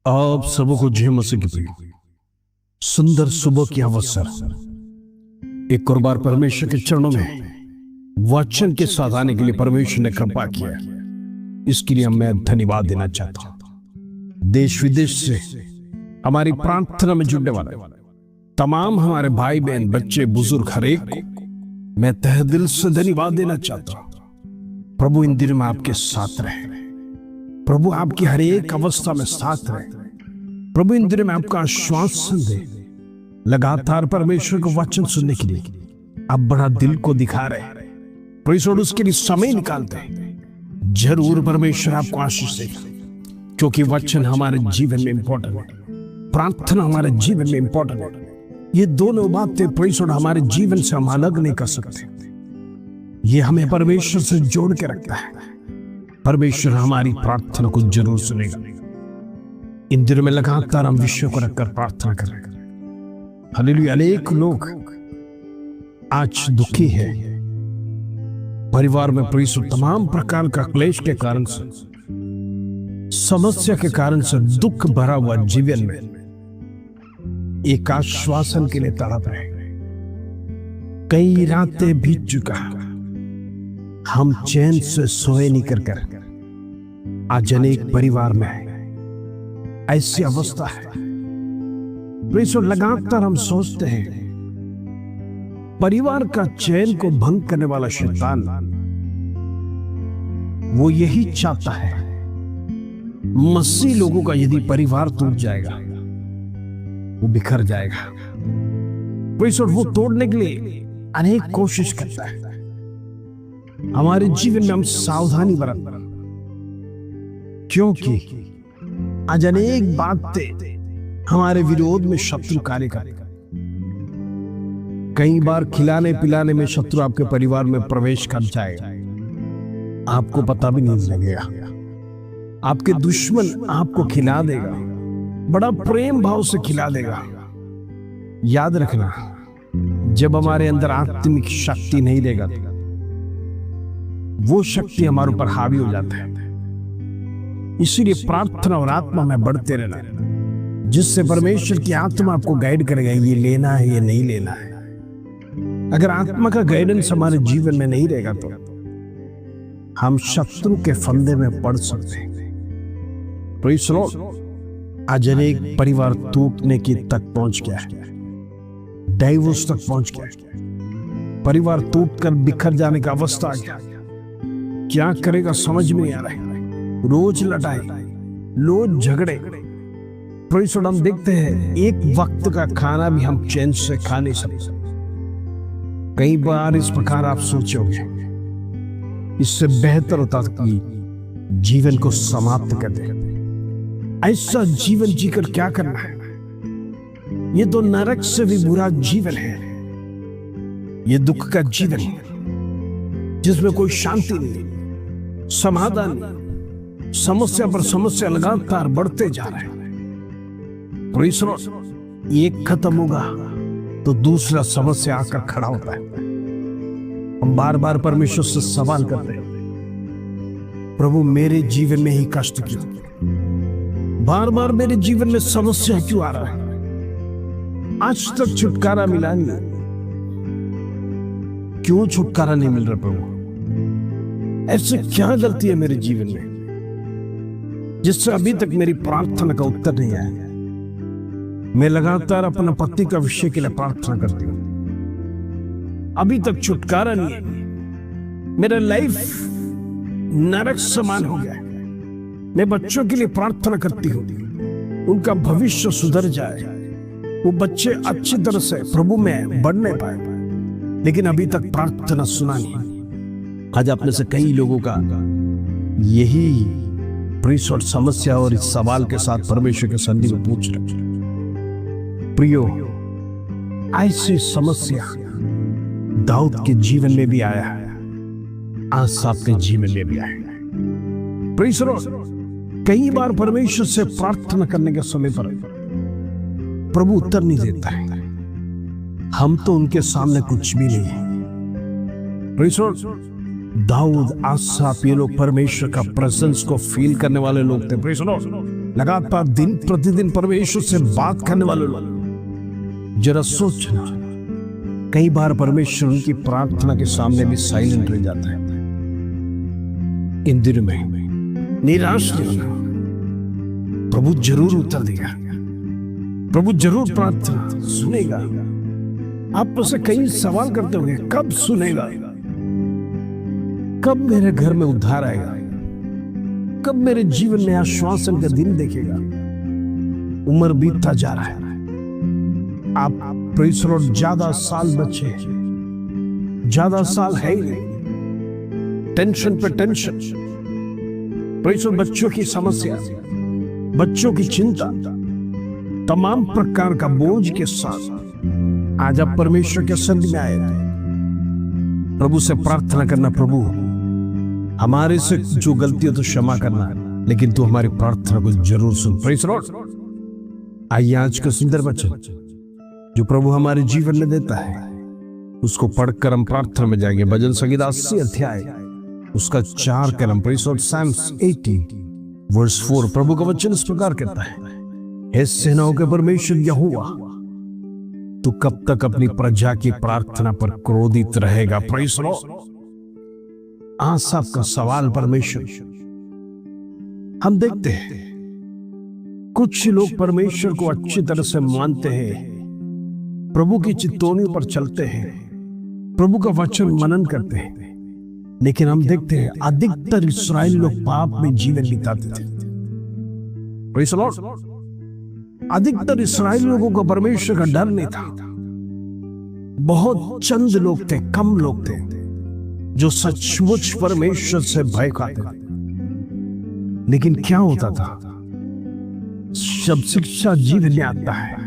आप सबको जय मसीह की प्रिय सुंदर सुबह की अवसर एक और बार परमेश्वर के चरणों में वचन के साथ आने के लिए परमेश्वर ने कृपा किया। इसके लिए मैं धन्यवाद देना चाहता हूं। देश विदेश से हमारी प्रार्थना में जुड़ने वाले तमाम हमारे भाई बहन बच्चे बुजुर्ग हर एक को मैं तहे दिल से धन्यवाद देना चाहता हूं। प्रभु इन दिनों में आपके साथ रहे, प्रभु आपकी हर एक अवस्था में साथ रहे, प्रभु इन दिनों में आपका आश्वासन दे। लगातार परमेश्वर का वचन सुनने के लिए आप बड़ा दिल को दिखा रहे हैं, परमेश्वर उसके लिए समय निकालते हैं। जरूर परमेश्वर आपको आशीष देगा, क्योंकि वचन हमारे जीवन में इंपॉर्टेंट है, प्रार्थना हमारे जीवन में इंपॉर्टेंट है। ये दोनों बातें परमेश्वर हमारे जीवन से हम अलग नहीं कर सकते। ये हमें परमेश्वर से जोड़ के रखता है। परमेश्वर हमारी प्रार्थना को जरूर सुनेगा। इन दिनों में लगातार हम विषय को रखकर प्रार्थना कर रहे हैं। हालेलुया। अनेक लोग आज दुखी है, परिवार में परमेश्वर तमाम प्रकार का क्लेश के कारण से, समस्या के कारण से दुख भरा हुआ जीवन में एक आश्वासन के लिए तड़प रहे। कई रातें बीत चुका, हम चैन से सोए नहीं कर आज अनेक परिवार में ऐसी अवस्था है। परमेश्वर लगातार हम सोचते हैं, परिवार का चैन को भंग करने वाला शैतान वो यही चाहता है, मसीह लोगों का यदि परिवार टूट जाएगा, वो बिखर जाएगा। परमेश्वर वो तोड़ने के लिए अनेक कोशिश करता है। हमारे जीवन में हम सावधानी बरतना, क्योंकि आज अनेक बातें हमारे विरोध में शत्रु कार्य करेगा। कई बार खिलाने पिलाने में शत्रु आपके परिवार में प्रवेश कर जाएगा, आपको पता भी नहीं लगेगा। आपके दुश्मन आपको खिला देगा, बड़ा प्रेम भाव से खिला देगा। याद रखना, जब हमारे अंदर आत्मिक शक्ति नहीं रहेगा, वो शक्ति हमारे ऊपर हावी हो जाता है। इसीलिए प्रार्थना और आत्मा में बढ़ते रहना, जिससे परमेश्वर की आत्मा आपको गाइड करेगा, ये लेना है ये नहीं लेना है। अगर आत्मा का गाइडेंस हमारे जीवन में नहीं रहेगा तो हम शत्रु के फंदे में पड़ सकते हैं। Praise the Lord. आज अनेक परिवार टूटने की तक पहुंच गया है, डाइवोर्स तक पहुंच गया है। परिवार टूटकर बिखर जाने का अवस्था आ गया। क्या करेगा समझ में नहीं आ रहा है। रोज लड़ाई, रोज झगड़े। परमेश्वर, हम देखते हैं एक वक्त का खाना भी हम चैन से खा नहीं सकते। कई बार इस प्रकार आप सोचोगे, इससे बेहतर होता कि जीवन को समाप्त कर दे। ऐसा जीवन जीकर क्या करना है? ये तो नरक से भी बुरा जीवन है। ये दुख का जीवन है, जिसमें कोई शांति नहीं, समाधान नहीं, समस्या पर समस्या लगातार बढ़ते जा रहे हैं। एक खत्म होगा तो दूसरा समस्या आकर खड़ा होता है। हम बार बार परमेश्वर से सवाल करते हैं, प्रभु मेरे जीवन में ही कष्ट क्यों? बार बार मेरे जीवन में समस्या क्यों आ रहा है? आज तक छुटकारा मिला नहीं। क्यों छुटकारा नहीं मिल रहा प्रभु? ऐसे क्या गलती है मेरे जीवन में जिससे अभी तक मेरी प्रार्थना का उत्तर नहीं आया? मैं लगातार अपने पति का विषय के लिए प्रार्थना करती हूँ, अभी तक छुटकारा नहीं है। मेरा लाइफ नरक समान हो गया है। मैं बच्चों के लिए प्रार्थना करती हूँ, उनका भविष्य सुधर जाए, वो बच्चे अच्छी तरह से प्रभु में बढ़ नहीं पाए, लेकिन अभी तक प्रार्थना सुना नहीं। आज आपने से कई लोगों का यही प्रीसोट समस्या और इस सवाल के साथ परमेश्वर के सन्निधि में पूछ रहे। प्रियो, ऐसी समस्या दाऊद के जीवन में भी आया है, आज आपके जीवन में भी आया है। Praise the Lord. कई बार परमेश्वर से प्रार्थना करने के समय पर प्रभु उत्तर नहीं देता है। हम तो उनके सामने कुछ भी नहीं है। Praise the Lord. दाऊद, आसाफ, ये लोग परमेश्वर का प्रेजेंस को फील करने वाले लोग थे। Praise the Lord. लगातार दिन प्रतिदिन परमेश्वर से बात करने वाले लोग, जरा सोचना, कई बार परमेश्वर उनकी प्रार्थना के सामने भी साइलेंट रह जाता है। इन दिनों में निराश नहीं होना, प्रभु जरूर उत्तर देगा, प्रभु जरूर प्रार्थना सुनेगा। आप मुझसे कई सवाल करते होंगे, कब सुनेगा, कब मेरे घर में उद्धार आएगा, कब मेरे जीवन में आश्वासन का दिन देखेगा। उम्र बीतता जा रहा है, आप प्रेज़ द लॉर्ड, ज्यादा साल बचे, ज्यादा साल है ही नहीं, टेंशन पे टेंशन, प्रेज़ द लॉर्ड, बच्चों की समस्या, बच्चों की चिंता, तमाम प्रकार का बोझ के साथ आज आप परमेश्वर के सन्निधि में आए, प्रभु से प्रार्थना करना, प्रभु हमारे से जो गलती हो तो क्षमा करना, लेकिन तू हमारी प्रार्थना को जरूर सुन। Praise the Lord. आइए आज का सुंदर वचन जो प्रभु हमारे जीवन में देता है, उसको पढ़कर हम प्रार्थना में जाएंगे। भजन संगीत 80 अध्याय उसका 4 कलम, praise the Lord, Psalms 80 verse 4। प्रभु का वचन इस प्रकार कहता है, हे सेनाओं के परमेश्वर यहोवा, तू कब तक अपनी प्रजा की प्रार्थना पर क्रोधित रहेगा। Praise the Lord. आसाफ का सवाल परमेश्वर, हम देखते हैं कुछ लोग परमेश्वर को अच्छी तरह से मानते हैं, प्रभु की चितौनी पर चलते हैं, प्रभु का वचन मनन करते हैं, लेकिन हम देखते हैं अधिकतर इस्राएल लोग पाप में जीवन बिताते थे। Praise the Lord. अधिकतर इस्राएल लोगों को परमेश्वर का डर नहीं था। बहुत चंद लोग थे, कम लोग थे जो सचमुच परमेश्वर से भय खाते थे। लेकिन क्या होता था, जब शिक्षा जीवन में आता है,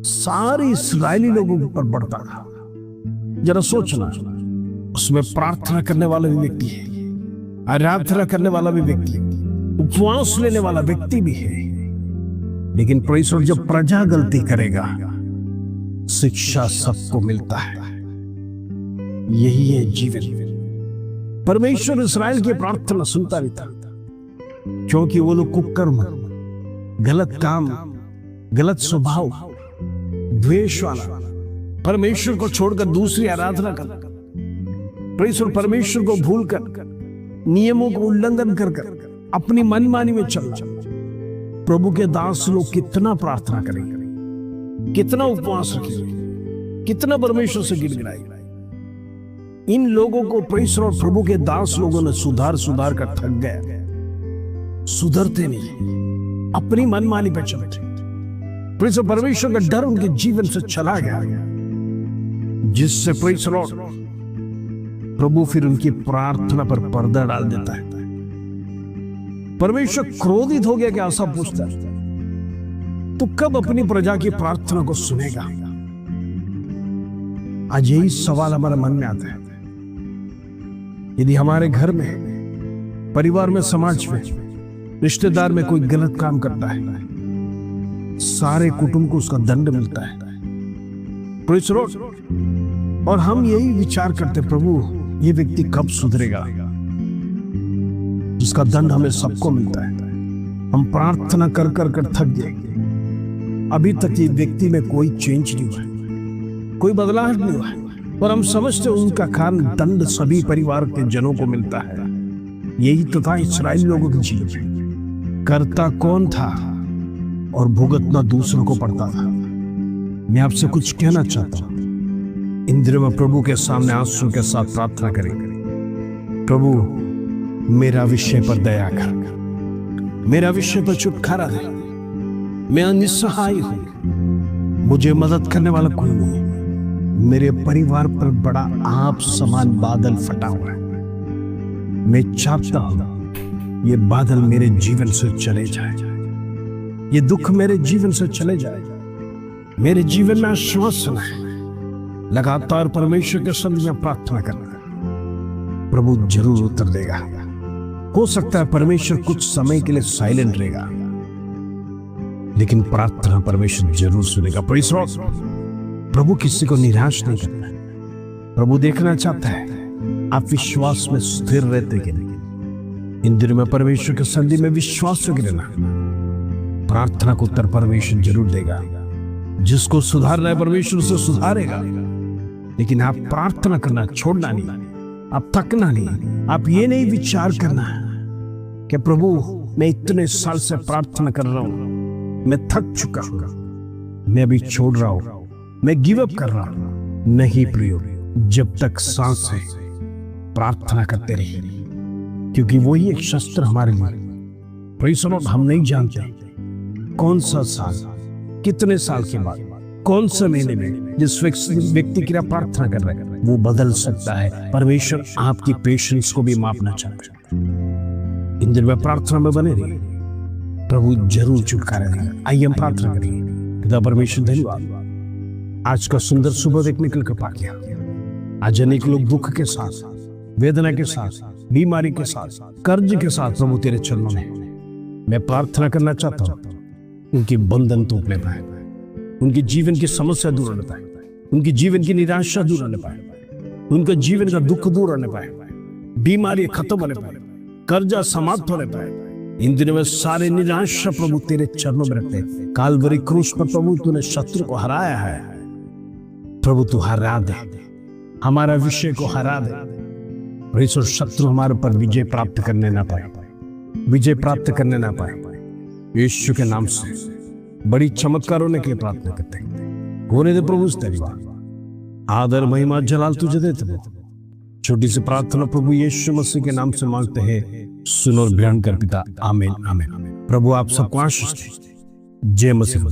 सारे इस्राएली लोगों पर बढ़ता था। जरा सोचना, उसमें प्रार्थना करने वाला भी व्यक्ति है, आराधना करने वाला भी व्यक्ति, उपवास लेने वाला व्यक्ति भी है, लेकिन प्रेज़ द लॉर्ड, जब प्रजा गलती करेगा, शिक्षा सबको मिलता है। यही है जीवन। परमेश्वर इस्राएल की प्रार्थना सुनता नहीं था, क्योंकि वो लोग कुकर्म, गलत काम, गलत स्वभाव, द्वेष वाला, परमेश्वर को छोड़कर दूसरी आराधना करना, परमेश्वर को भूलकर, नियमों को उल्लंघन कर अपनी मनमानी में चलना। प्रभु के दास लोग कितना प्रार्थना करेंगे, कितना उपवास रखेंगे, कितना परमेश्वर से गिड़गिड़ाएंगे। इन लोगों को प्रेज़ द लॉर्ड, प्रभु के दास लोगों ने सुधार कर थक गया, सुधरते नहीं, अपनी मनमानी पे चलते। प्रेज़ द लॉर्ड, परमेश्वर का डर उनके जीवन से चला गया, जिससे प्रेज़ द लॉर्ड, प्रभु फिर उनकी प्रार्थना पर पर्दा डाल देता है। परमेश्वर क्रोधित हो गया कि आसा पूछता है, तो कब अपनी प्रजा की प्रार्थना को सुनेगा? आज यही सवाल हमारे मन में आता है। यदि हमारे घर में, परिवार में, समाज में, रिश्तेदार में कोई गलत काम करता है, सारे कुटुंब को उसका दंड मिलता है, प्रेज़ द लॉर्ड, और हम यही विचार करते, प्रभु ये व्यक्ति कब सुधरेगा, जिसका दंड हमें सबको मिलता है। हम प्रार्थना कर थक गए, अभी तक ये व्यक्ति में कोई चेंज नहीं हुआ, कोई बदलाव नहीं हुआ, और हम समझते उनका कारण दंड सभी परिवार के जनों को मिलता है। यही तो था इस्राएल लोगों की जीवन। करता कौन था और भुगतना दूसरों को पड़ता था। मैं आपसे कुछ कहना चाहता हूं, इन दिनों में प्रभु के सामने आंसू के साथ प्रार्थना करेंगे, प्रभु मेरा विषय पर दया कर, मेरा विषय पर छुटकारा दे, मैं निस्सहाय हूं, मुझे मदद करने वाला कोई नहीं, मेरे परिवार पर बड़ा आप समान बादल फटा हुआ है, मैं चाहता हूं ये बादल मेरे जीवन से चले जाए, ये दुख मेरे जीवन से चले जाए, मेरे जीवन में आश्वासन है। लगातार परमेश्वर के सन्निधि में प्रार्थना करना, प्रभु जरूर उत्तर देगा। हो सकता है परमेश्वर कुछ समय के लिए साइलेंट रहेगा, लेकिन प्रार्थना परमेश्वर जरूर सुनेगा। Praise the Lord. प्रभु किसी को निराश नहीं करता, प्रभु देखना चाहता है आप विश्वास में स्थिर रहते कि नहीं, इन दिनों में परमेश्वर के संधि में विश्वास रखे रहना। प्रार्थना को उत्तर परमेश्वर जरूर देगा। जिसको सुधारना है परमेश्वर उसे सुधारेगा, लेकिन आप प्रार्थना करना छोड़ना नहीं, आप थकना नहीं। आप ये नहीं विचार करना कि प्रभु मैं इतने साल से प्रार्थना कर रहा हूं, मैं थक चुका हूं, मैं अभी छोड़ रहा हूं, मैं गिव अप कर रहा हूं। नहीं प्रियो, जब तक सांस है प्रार्थना करते रहिए, क्योंकि वही एक शस्त्र हमारे लिए। Praise the Lord. हम नहीं जानते कौन सा साल, कितने साल के बाद, कौन सा महीने में जिस व्यक्ति की प्रार्थना कर रहे हैं वो बदल सकता है। परमेश्वर आपकी पेशेंस को भी मापना चाहता है। इन दिनों में प्रार्थना में बने रहिए, प्रभु जरूर छुटकारा देगा। आइए हम प्रार्थना करिए। पिता परमेश्वर धन्यवाद, आज का सुंदर सुबह देखने के लिए कृपा किया। आज अनेक लोग दुख के साथ, वेदना के साथ, बीमारी के साथ, कर्ज के साथ प्रभु तेरे चरणों में मैं प्रार्थना करना चाहता हूँ। उनके बंधन टूटने पाए, उनके जीवन की समस्या दूर होने पाए, उनकी जीवन की निराशा दूर होने पाए, उनका जीवन का दुख दूर होने पाए, बीमारी खत्म होने पाए, कर्जा समाप्त होने पाए। इन दिनों में सारे निराशा प्रभु तेरे चरणों में रखते हैं। कालवरी क्रूस पर प्रभु तूने शत्रु को हराया है। प्रभु तू हरा दे, हमारा विषय को हरा दे। परमेश्वर शत्रु हमारे पर विजय प्राप्त करने ना पाए, विजय प्राप्त करने ना पाए। यीशु के नाम से बड़ी चमत्कार होने के लिए प्रार्थना करते हैं। होने दे प्रभु धन्यवाद, आदर महिमा जलाल तुझे देते हैं। छोटी सी प्रार्थना प्रभु यीशु मसीह के नाम से मांगते हैं, सुनो और ग्रहण कर पिता। आमीन आमीन। प्रभु आप सबको आशीष दे। जय मसीह।